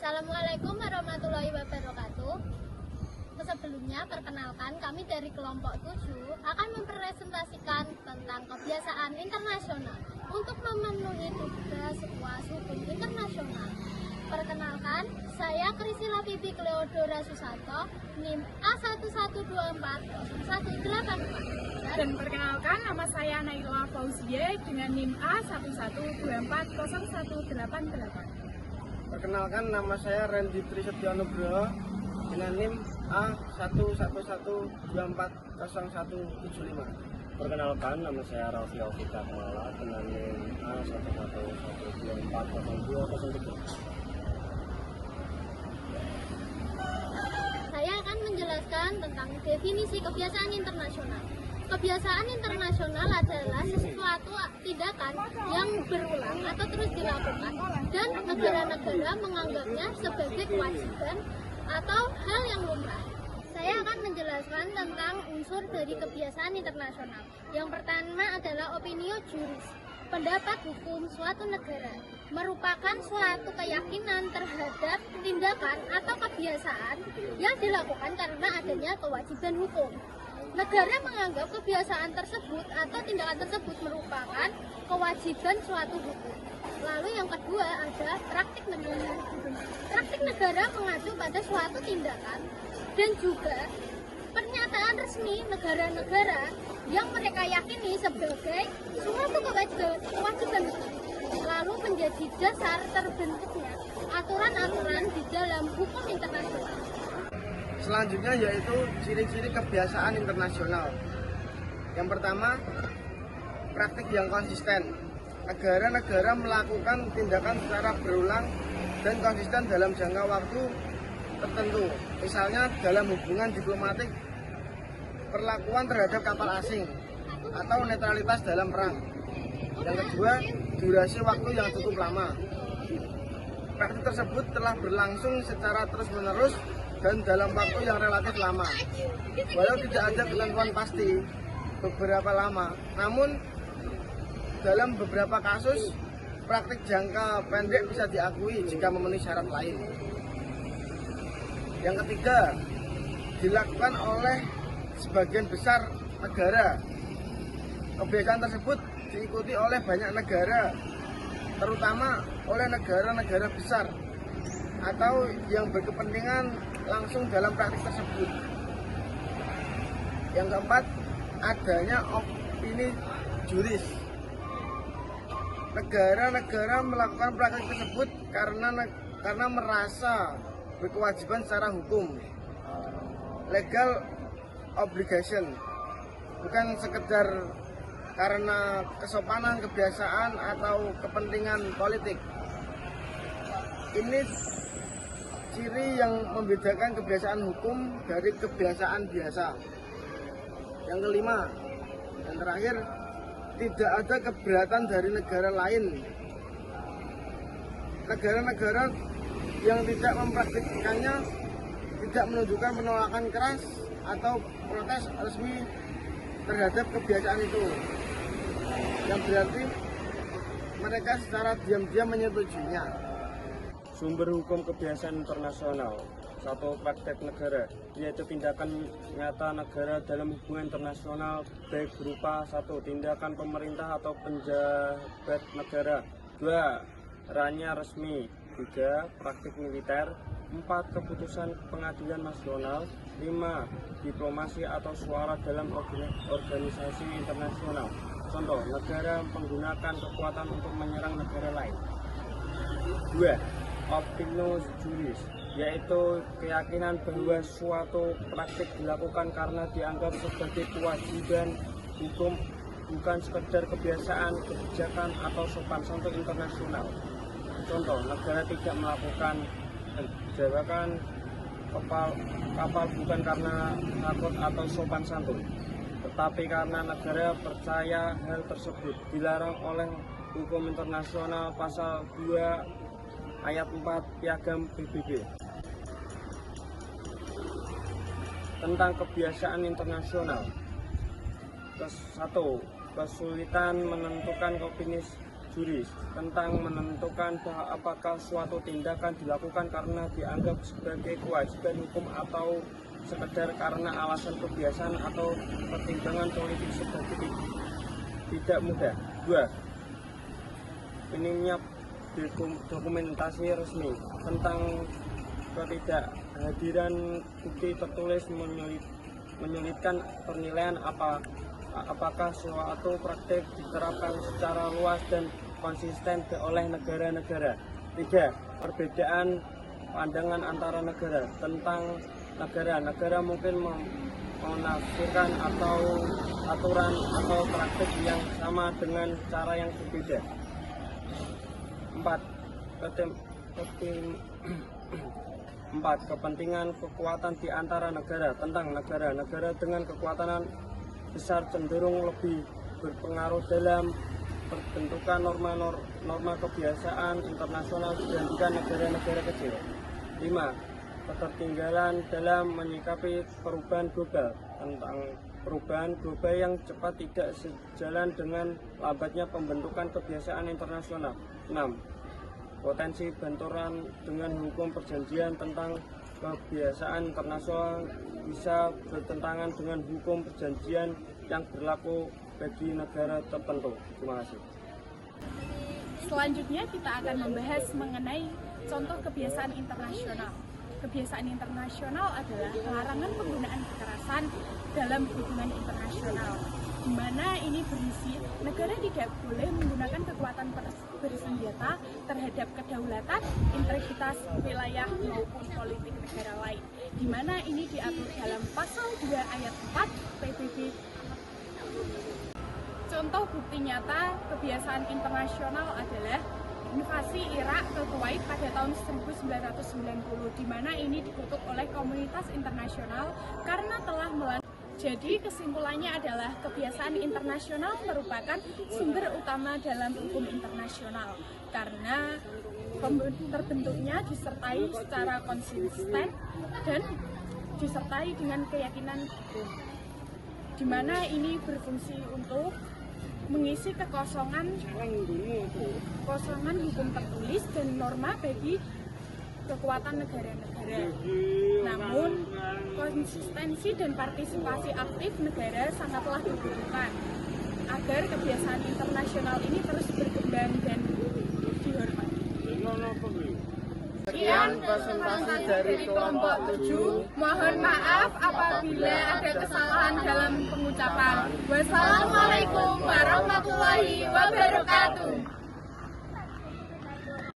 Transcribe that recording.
Assalamualaikum warahmatullahi wabarakatuh. Sebelumnya, perkenalkan kami dari kelompok 7 akan mempresentasikan tentang kebiasaan internasional untuk memenuhi tugas UAS Hukum Internasional. Perkenalkan, saya Krisila Bibi Cleodora Susanto, NIM A11240184. Dan perkenalkan, nama saya Naila Fauzia dengan NIM A11240188. Perkenalkan, nama saya Randy Trisetyo Nugroho dengan NIM A11240175. Perkenalkan, nama saya Raffi Alvita Kemala dengan NIM A1112402003. Saya akan menjelaskan tentang definisi kebiasaan internasional. Kebiasaan internasional adalah sesuatu tindakan yang berulang atau terus dilakukan dan negara-negara menganggapnya sebagai kewajiban atau hal yang lumrah. Saya akan menjelaskan tentang unsur dari kebiasaan internasional. Yang pertama adalah opinio juris. Pendapat hukum suatu negara merupakan suatu keyakinan terhadap tindakan atau kebiasaan yang dilakukan karena adanya kewajiban hukum. Negara menganggap kebiasaan tersebut atau tindakan tersebut merupakan kewajiban suatu hukum. Lalu yang kedua ada praktik negara. Praktik negara mengacu pada suatu tindakan dan juga pernyataan resmi negara-negara yang mereka yakini sebagai suatu kewajiban hukum. Lalu menjadi dasar terbentuknya aturan-aturan di dalam hukum internasional. Selanjutnya yaitu ciri-ciri kebiasaan internasional. Yang pertama, praktik yang konsisten. Negara-negara melakukan tindakan secara berulang dan konsisten dalam jangka waktu tertentu. Misalnya dalam hubungan diplomatik, perlakuan terhadap kapal asing, atau netralitas dalam perang. Yang kedua, durasi waktu yang cukup lama. Praktik tersebut telah berlangsung secara terus-menerus dan dalam waktu yang relatif lama. Walau tidak ada ketentuan pasti beberapa lama, namun dalam beberapa kasus praktik jangka pendek bisa diakui jika memenuhi syarat lain. Yang ketiga, dilakukan oleh sebagian besar negara. Kebiasaan tersebut diikuti oleh banyak negara, terutama oleh negara-negara besar atau yang berkepentingan langsung dalam praktik tersebut. Yang keempat, adanya opini juris. Negara-negara melakukan praktik tersebut karena merasa berkewajiban secara hukum, legal obligation, bukan sekedar karena kesopanan, kebiasaan, atau kepentingan politik. Ini ciri yang membedakan kebiasaan hukum dari kebiasaan biasa. Yang kelima dan terakhir, tidak ada keberatan dari negara lain. Negara-negara yang tidak mempraktikkannya tidak menunjukkan penolakan keras atau protes resmi terhadap kebiasaan itu, yang berarti mereka secara diam-diam menyetujuinya. Sumber hukum kebiasaan internasional. Satu, praktek negara, yaitu tindakan nyata negara dalam hubungan internasional baik berupa satu, tindakan pemerintah atau penjabat negara. Dua, perannya resmi. Tiga, praktik militer. Empat, keputusan pengadilan nasional. Lima, diplomasi atau suara dalam organisasi internasional. Contoh, negara menggunakan kekuatan untuk menyerang negara lain. Dua, opinio juris, yaitu keyakinan bahwa suatu praktik dilakukan karena dianggap sebagai kewajiban hukum, bukan sekedar kebiasaan, kebijakan, atau sopan santun internasional. Contoh, negara tidak melakukan penjajakan kapal bukan karena takut atau sopan santun, tetapi karena negara percaya hal tersebut dilarang oleh hukum internasional pasal 2 ayat 4 Piagam PBB. Tentang kebiasaan internasional. Satu, kesulitan menentukan opini juris tentang menentukan bahwa apakah suatu tindakan dilakukan karena dianggap sebagai kewajiban hukum atau sekedar karena alasan kebiasaan atau pertimbangan politik sebagai tidak mudah. 2. Minimnya dokumentasi resmi tentang ketidakhadiran bukti tertulis menyulitkan penilaian apakah suatu praktik diterapkan secara luas dan konsisten oleh negara-negara. 3. Perbedaan pandangan antara negara tentang negara mungkin menafsirkan atau aturan atau praktik yang sama dengan cara yang berbeda. 4. Kepentingan kekuatan di antara negara tentang negara dengan kekuatan besar cenderung lebih berpengaruh dalam perbentukan norma kebiasaan internasional dibandingkan negara-negara kecil. 5. Ketertinggalan dalam menyikapi perubahan global tentang perubahan global yang cepat tidak sejalan dengan lambatnya pembentukan kebiasaan internasional. 6. Potensi benturan dengan hukum perjanjian tentang kebiasaan internasional bisa bertentangan dengan hukum perjanjian yang berlaku bagi negara tertentu. Terima kasih. Selanjutnya kita akan membahas mengenai contoh kebiasaan internasional. Kebiasaan internasional adalah larangan penggunaan kekerasan dalam hubungan internasional, di mana ini berisi negara tidak boleh menggunakan kekuatan bersenjata terhadap kedaulatan, integritas wilayah maupun politik negara lain, di mana ini diatur dalam pasal 2 ayat 4 PBB. Contoh bukti nyata kebiasaan internasional adalah invasi Irak ke Kuwait pada tahun 1990, di mana ini dikutuk oleh komunitas internasional karena telah melanggar. Jadi kesimpulannya adalah kebiasaan internasional merupakan sumber utama dalam hukum internasional karena terbentuknya disertai secara konsisten dan disertai dengan keyakinan hukum, di mana ini berfungsi untuk mengisi kekosongan hukum tertulis dan norma bagi kekuatan negara-negara. Namun, konsistensi dan partisipasi aktif negara sangatlah dibutuhkan agar kebiasaan internasional ini terus berkembang dan dihormati. Sekian presentasi dari kelompok 7. Mohon maaf apabila ada kesalahan dalam pengucapan. Wassalamualaikum warahmatullahi wabarakatuh.